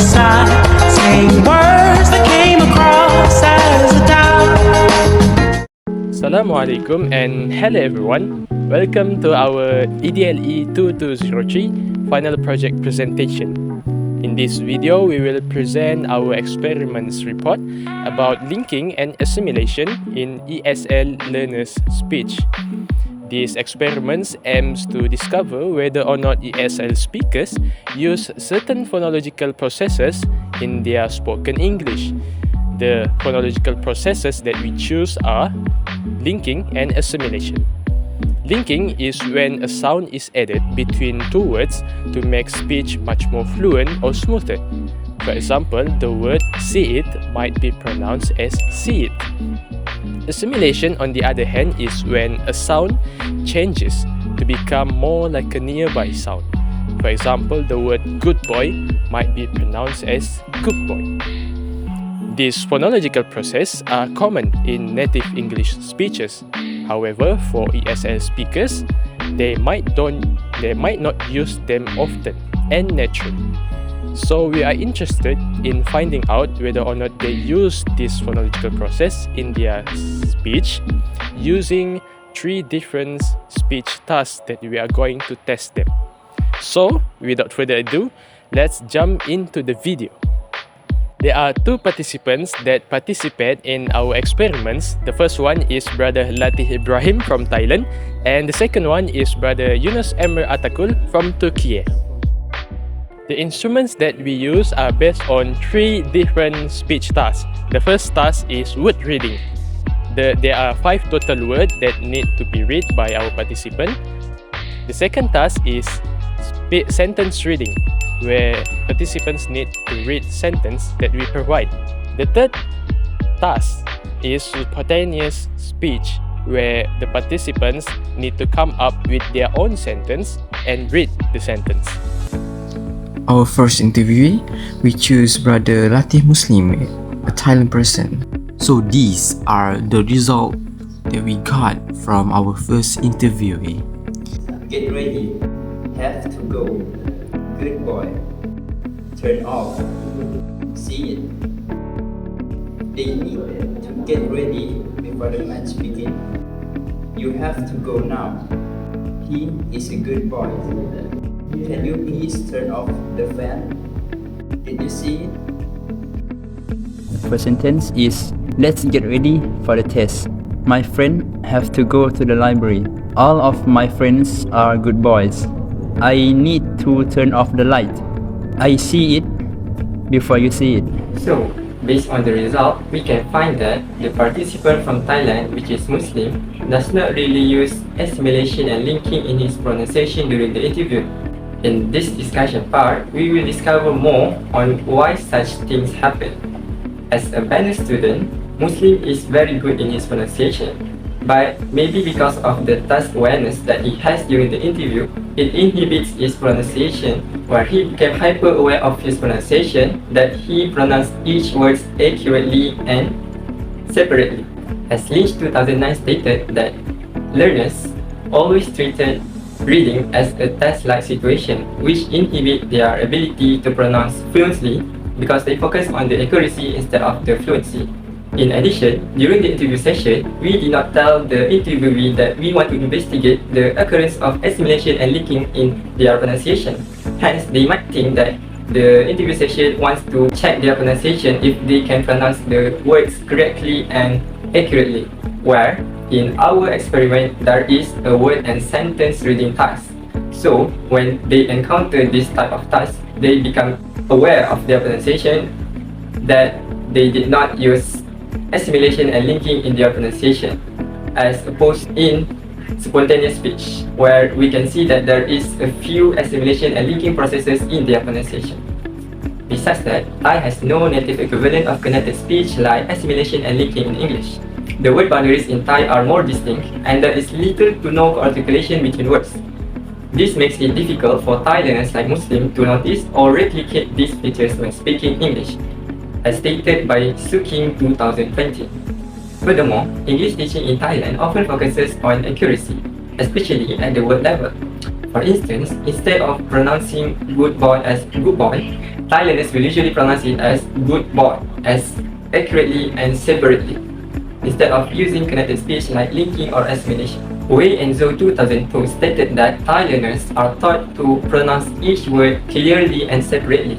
side, saying words that came across as a doubt. Assalamu alaikum and hello everyone. Welcome to our Edle 2203 final project presentation. In this video, we will present our experiments report about linking and assimilation in ESL learners' speech. These experiments aims to discover whether or not ESL speakers use certain phonological processes in their spoken English. The phonological processes that we choose are linking and assimilation. Linking is when a sound is added between two words to make speech much more fluent or smoother. For example, the word see it might be pronounced as see it. Assimilation, on the other hand, is when a sound changes to become more like a nearby sound. For example, the word good boy might be pronounced as good boy. These phonological processes are common in native English speeches. However, for ESL speakers, they might not use them often and naturally. So we are interested in finding out whether or not they use this phonological process in their speech using 3 different speech tasks that we are going to test them. So, without further ado, let's jump into the video. There are 2 participants that participate in our experiments. The first one is Brother Latif Ibrahim from Thailand, and the second one is Brother Yunus Amir Atakul from Turkey. The instruments that we use are based on 3 different speech tasks. The first task is word reading. There are 5 total words that need to be read by our participant. The second task is sentence reading, where participants need to read sentence that we provide. The third task is spontaneous speech, where the participants need to come up with their own sentence and read the sentence. Our first interviewee, we choose Brother Latif Muslim, a Thailand person. So these are the results that we got from our first interviewee. Get ready, have to go, good boy, turn off, see it. They need to get ready before the match begins. You have to go now. He is a good boy. Can you please turn off the fan? Did you see it? First sentence is, let's get ready for the test. My friend have to go to the library. All of my friends are good boys. I need to turn off the light. I see it before you see it. So, based on the result, we can find that the participant from Thailand, which is Muslim, does not really use assimilation and linking in his pronunciation during the interview. In this discussion part, we will discover more on why such things happen. As a Banner student, Muslim is very good in his pronunciation, but maybe because of the task awareness that he has during the interview, it inhibits his pronunciation, where he became hyper aware of his pronunciation, that he pronounced each word accurately and separately. As Lynch 2009 stated that learners always treated reading as a test-like situation, which inhibit their ability to pronounce fluently because they focus on the accuracy instead of the fluency. In addition, during the interview session, we did not tell the interviewee that we want to investigate the occurrence of assimilation and linking in their pronunciation. Hence, they might think that the interview session wants to check their pronunciation if they can pronounce the words correctly and accurately, where in our experiment there is a word and sentence reading task. So, when they encounter this type of task, they become aware of their pronunciation, that they did not use assimilation and linking in their pronunciation, as opposed in spontaneous speech, where we can see that there is a few assimilation and linking processes in their pronunciation. Besides that, Thai has no native equivalent of connected speech like assimilation and linking in English. The word boundaries in Thai are more distinct, and there is little to no articulation between words. This makes it difficult for Thai learners like Muslim to notice or replicate these features when speaking English, as stated by Suking 2020. Furthermore, English teaching in Thailand often focuses on accuracy, especially at the word level. For instance, instead of pronouncing good boy as good boy, Thai learners will usually pronounce it as good boy, as accurately and separately, instead of using connected speech like linking or assimilation. Wei and Zhou 2002 stated that Thai learners are taught to pronounce each word clearly and separately.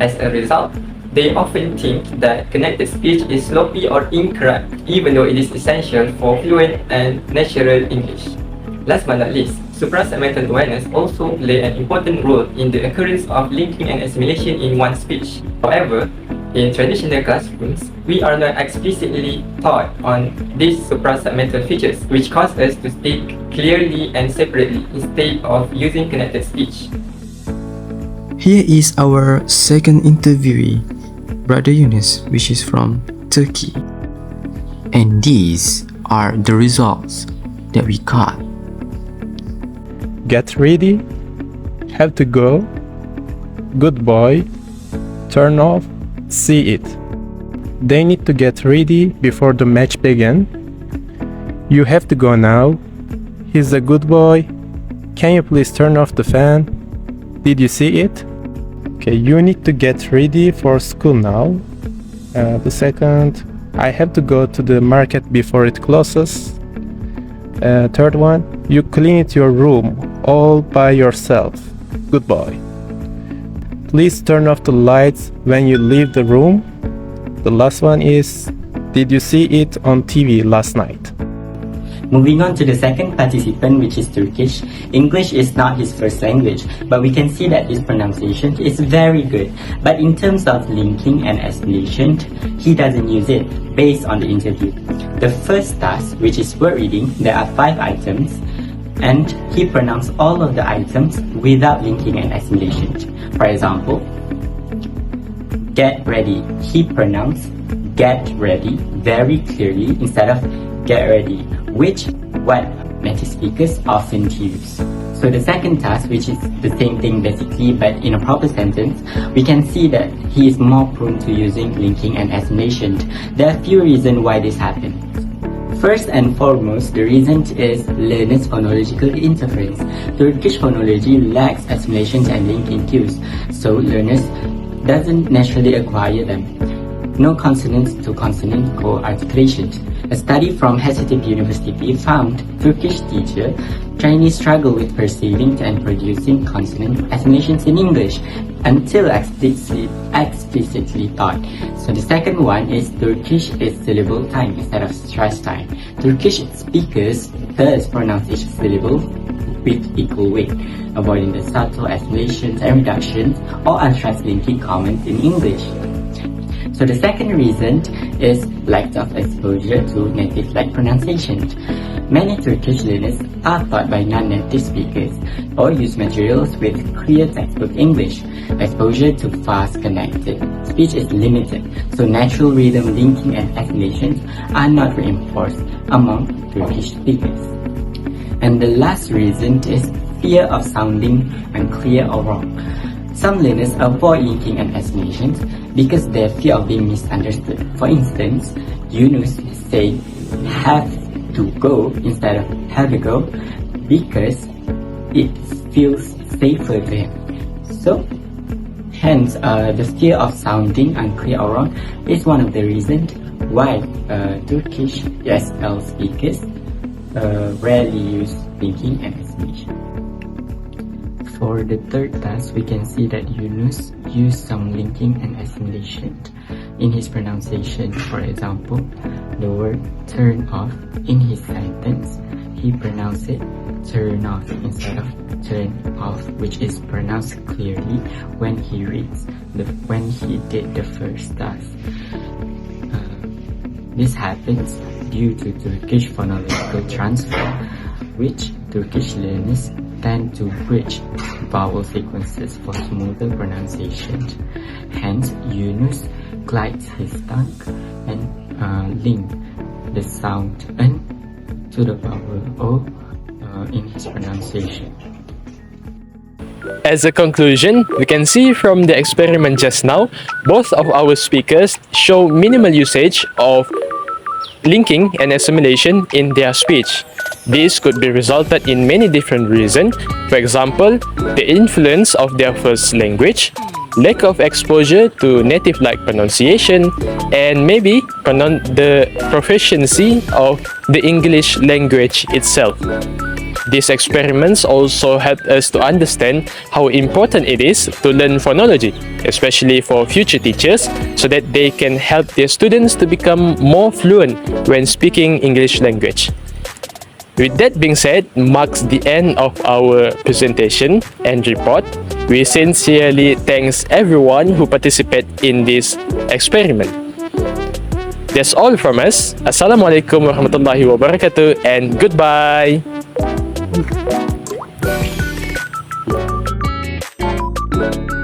As a result, they often think that connected speech is sloppy or incorrect, even though it is essential for fluent and natural English. Last but not least, suprasegmental awareness also play an important role in the occurrence of linking and assimilation in one speech. However, in traditional classrooms, we are not explicitly taught on these suprasegmental features, which cause us to speak clearly and separately instead of using connected speech. Here is our second interviewee, Brother Yunus, which is from Turkey. And these are the results that we got. Get ready, have to go, good boy, turn off, see it. They need to get ready before the match begin. You have to go now. He's a good boy. Can you please turn off the fan? Did you see it? Okay, you need to get ready for school now. The second, I have to go to the market before it closes. Third one, you clean your room all by yourself. Good boy. Please turn off the lights when you leave the room. The last one is, did you see it on TV last night? Moving on to the second participant, which is Turkish. English is not his first language, but we can see that his pronunciation is very good. But in terms of linking and assimilation, he doesn't use it based on the interview. The first task, which is word reading, there are 5 items, and he pronounced all of the items without linking and assimilation. For example, get ready. He pronounced get ready very clearly instead of get ready, which what native speakers often use. So the second task, which is the same thing basically but in a proper sentence, we can see that he is more prone to using linking and assimilation. There are a few reasons why this happens. First and foremost, the reason is learners' phonological interference. Turkish phonology lacks assimilation and linking cues, so learners doesn't naturally acquire them. No consonant to consonant co-articulation. A study from Hacettepe University found Turkish teachers Chinese struggle with perceiving and producing consonant assimilations in English until explicitly taught. So the second one is Turkish is syllable time instead of stress time. Turkish speakers thus pronounce each syllable with equal weight, avoiding the subtle assimilations and reductions or unstressed linking comments in English. So the second reason is lack of exposure to native-like pronunciation. Many Turkish learners are taught by non-native speakers or use materials with clear textbook English. Exposure to fast connected speech is limited, so natural rhythm linking and assimilations are not reinforced among Turkish speakers. And the last reason is fear of sounding unclear or wrong. Some learners avoid linking and assimilations because they fear of being misunderstood. For instance, Yunus said have to go instead of have to go because it feels safer to him. So, hence, the fear of sounding unclear or wrong is one of the reasons why Turkish ESL speakers rarely use linking and assimilation. For the third task, we can see that Yunus used some linking and assimilation in his pronunciation. For example, the word turn off in his sentence, he pronounced it turn off instead of turn off, which is pronounced clearly when he reads, when he did the first task. This happens due to Turkish phonological transfer, which Turkish learners tend to bridge vowel sequences for smoother pronunciation. Hence, Yunus glides his tongue and link the sound N to the vowel O in his pronunciation. As a conclusion, we can see from the experiment just now, both of our speakers show minimal usage of linking and assimilation in their speech. This could be resulted in many different reasons. For example, the influence of their first language, lack of exposure to native-like pronunciation, and maybe the proficiency of the English language itself. These experiments also helped us to understand how important it is to learn phonology, especially for future teachers, so that they can help their students to become more fluent when speaking English language. With that being said, marks the end of our presentation and report. We sincerely thank everyone who participated in this experiment. That's all from us. Assalamualaikum warahmatullahi wabarakatuh and goodbye. Thank you.